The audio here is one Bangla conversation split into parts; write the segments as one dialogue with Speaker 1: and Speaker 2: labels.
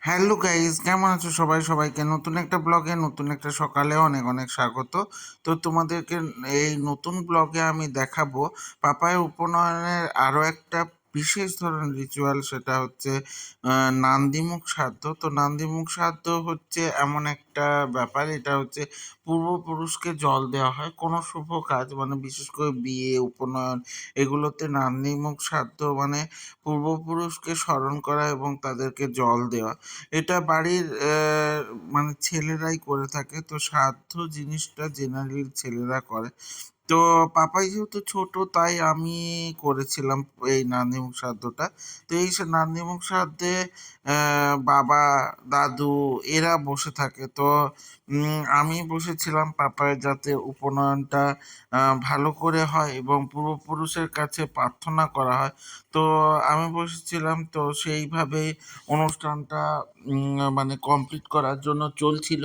Speaker 1: হ্যালো গাইস, কেমন আছো সবাই? সবাইকে নতুন একটা ব্লগে, নতুন একটা সকালে অনেক অনেক স্বাগত। তো তোমাদেরকে এই নতুন ব্লগে আমি দেখাবো পাপায়ের উপনয়নের আরো একটা বিশেষ ধরনের রিচুয়াল, সেটা হচ্ছে নান্দিমুখ শ্রাদ্ধ। তো নান্দিমুখ শ্রাদ্ধ হচ্ছে এমন একটা ব্যাপার, এটা হচ্ছে পূর্বপুরুষকে জল দেওয়া হয় কোনো শুভ কাজ, মানে বিশেষ করে বিয়ে, উপনয়ন, এগুলোতে নান্দিমুখ শ্রাদ্ধ মানে পূর্বপুরুষকে স্মরণ করা এবং তাদেরকে জল দেওয়া। এটা বাড়ির মানে ছেলেরাই করে থাকে। তো শ্রাদ্ধ জিনিসটা জেনারেলি ছেলেরা করে। তো পাপাই যেহেতু ছোট, তাই আমি করেছিলাম এই নান্দিমুখ শ্রাদ্ধটা। তো এই নান্দিমুখ শ্রাদ্ধে বাবা, দাদু এরা বসে থাকে। তো আমি বসেছিলাম পাপায়ের, যাতে উপনয়নটা ভালো করে হয় এবং পূর্বপুরুষের কাছে প্রার্থনা করা হয়। তো আমি বসেছিলাম, তো সেইভাবেই অনুষ্ঠানটা মানে কমপ্লিট করার জন্য চলছিল।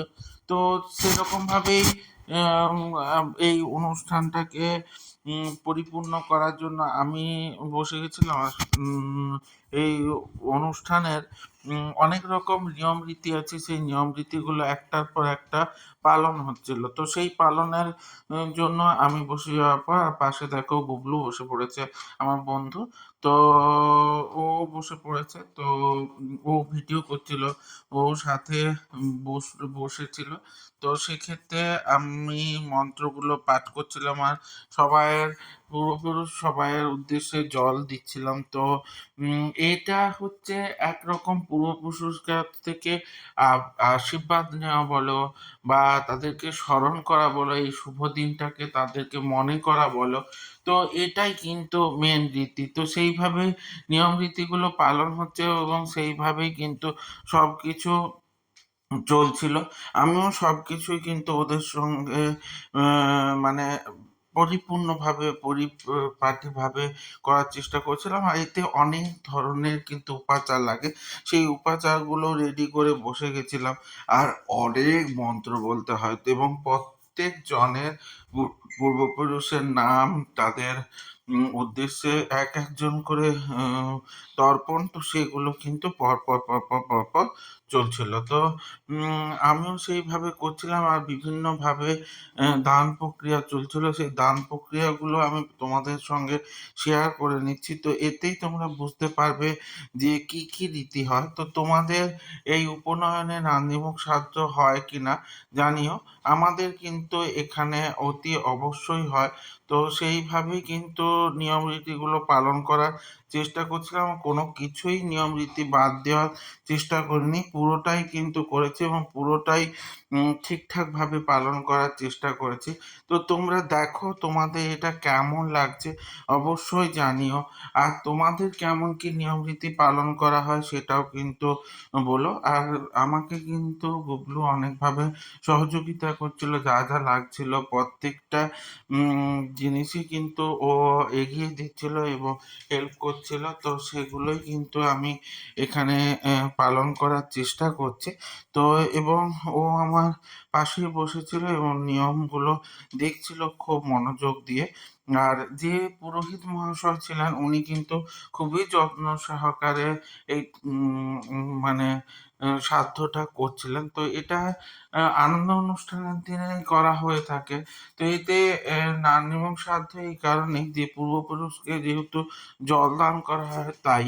Speaker 1: তো সেরকমভাবেই এই অনুষ্ঠানটাকে পরিপূর্ণ করার জন্য আমি বসে গেছিলাম। আর এই অনুষ্ঠানের অনেক রকম নিয়ম রীতি আছে, সেই নিয়ম রীতিগুলো একটার পর একটা পালন হচ্ছিল। তো সেই পালনের জন্য আমি বসে যাওয়ার পর পাশে দেখো বুবলু বসে পড়েছে, আমার বন্ধু। তো ও বসে পড়েছে, তো ও ভিডিও করছিল, ও সাথে বসেছিল। তো সেক্ষেত্রে আমি মন্ত্রগুলো পাঠ করছিলাম আর সবাইয়ের পূর্বপুরুষ সবাইয়ের উদ্দেশ্যে জল দিচ্ছিলাম। তো এটা হচ্ছে একরকম পূর্বপুরুষ কাছ থেকে আশীর্বাদ নেওয়া বলো, বা তাদেরকে স্মরণ করা বলো, এই শুভ দিনটাকে তাদেরকে মনে করা বলো। তো এটাই কিন্তু মেন রীতি। তো সেইভাবে নিয়ম রীতিগুলো পালন হচ্ছে এবং সেইভাবেই কিন্তু সবকিছু চলছিল। আমিও সবকিছুই কিন্তু ওদের সঙ্গে মানে পরিপূর্ণভাবে পরিপাটিভাবে করার চেষ্টা করছিলাম। আর এতে অনেক ধরনের কিন্তু উপাচার লাগে, সেই উপাচারগুলো রেডি করে বসে গেছিলাম। আর অনেক মন্ত্র বলতে হয় তো, এবং প্রত্যেক জনের পূর্বপুরুষের নাম, তাদের উদ্দেশ্যে এক একজন করে তর্পণ, তো সেগুলো কিন্তু পর পর পর পর পর পর চলছিল। তো আমিও সেইভাবে করছিলাম আর বিভিন্নভাবে দান প্রক্রিয়া চলছিল। সেই দান প্রক্রিয়াগুলো আমি তোমাদের সঙ্গে শেয়ার করে নিচ্ছি। তো এতেই তোমরা বুঝতে পারবে যে কি কি রীতি হয়। তো তোমাদের এই উপনয়নে নান্দিমুখ শ্রাদ্ধ হয় কিনা জানিও। আমাদের কিন্তু এখানে অতি অবশ্যই হয়। তো সেইভাবেই কিন্তু নিয়ম রীতিগুলো পালন করার চেষ্টা করছিলাম। কোনো কিছুই নিয়ম রীতি বাদ দেওয়ার চেষ্টা করিনি, পুরোটাই কিন্তু করেছি এবং পুরোটাই ঠিকঠাকভাবে পালন করার চেষ্টা করেছি। তো তোমরা দেখো তোমাদের এটা কেমন লাগছে অবশ্যই জানিও। আর তোমাদের কেমন কি নিয়ম রীতি পালন করা হয় সেটাও কিন্তু বলো। আর আমাকে কিন্তু গুবলু অনেকভাবে সহযোগিতা করছিল, যা যা লাগছিল প্রত্যেকটা জিনিসই কিন্তু ও এগিয়ে দিচ্ছিল এবং হেল্প করছিল। তো সেগুলোই কিন্তু আমি এখানে পালন করার চেষ্টা করছি। তো এবং ও আমার পাশেই বসেছিল এবং নিয়মগুলো দেখছিল খুব মনোযোগ দিয়ে। আর যে পুরোহিত মহাশয় ছিলেন উনি কিন্তু খুবই যত্ন সহকারে এই মানে শ্রাদ্ধটা করছিলেন। তো এটা আনন্দ অনুষ্ঠানের দিনেই করা হয়ে থাকে। তো এতে নান্দিমুখ শ্রাদ্ধ এই কারণেই যে পূর্বপুরুষকে যেহেতু জল দান করা হয় তাই।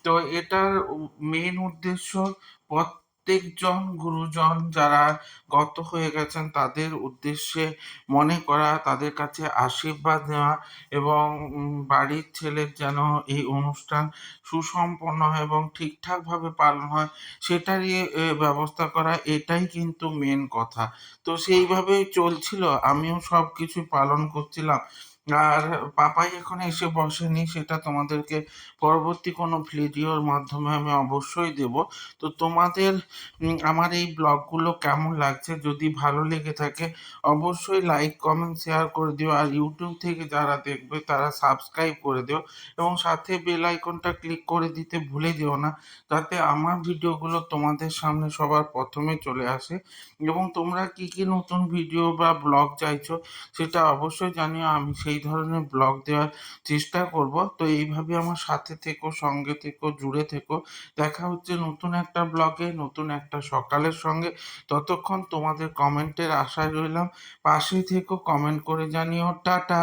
Speaker 1: তো এটার মেন উদ্দেশ্য প্রত্যেকজন গুরুজন যারা গত হয়ে গেছেন তাদের উদ্দেশ্যে মনে করা, তাদের কাছে আশীর্বাদ নেওয়া এবং বাড়ির ছেলের যেন এই অনুষ্ঠান সুসম্পন্ন হয় এবং ঠিকঠাকভাবে পালন হয় সেটারই ব্যবস্থা করা, এটাই কিন্তু মেন কথা। তো সেইভাবেই চলছিল, আমিও সব কিছু পালন করছিলাম। আর পাপাই এখন এসে বসেনি, সেটা তোমাদেরকে পরবর্তী কোনো ভিডিওর মাধ্যমে আমি অবশ্যই দেব। তো তোমাদের আমার এই ব্লগগুলো কেমন লাগছে, যদি ভালো লেগে থাকে অবশ্যই লাইক, কমেন্ট, শেয়ার করে দিও। আর ইউটিউব থেকে যারা দেখবে তারা সাবস্ক্রাইব করে দিও এবং সাথে বেল আইকনটা ক্লিক করে দিতে ভুলে যেও না, যাতে আমার ভিডিওগুলো তোমাদের সামনে সবার প্রথমে চলে আসে। এবং তোমরা কি কি নতুন ভিডিও বা ব্লগ চাইছো সেটা অবশ্যই জানিও, আমি সেই এই ধরনের ব্লগ দেওয়ার চেষ্টা করব। তো এইভাবে আমার সাথে থেকো, সঙ্গে থেকো, জুড়ে থেকো। দেখা হচ্ছে নতুন একটা ব্লগে, নতুন একটা সকালের সঙ্গে। ততক্ষণ তোমাদের কমেন্টের আশায় রইলাম। পাশে থেকো, কমেন্ট করে জানিও। টাটা।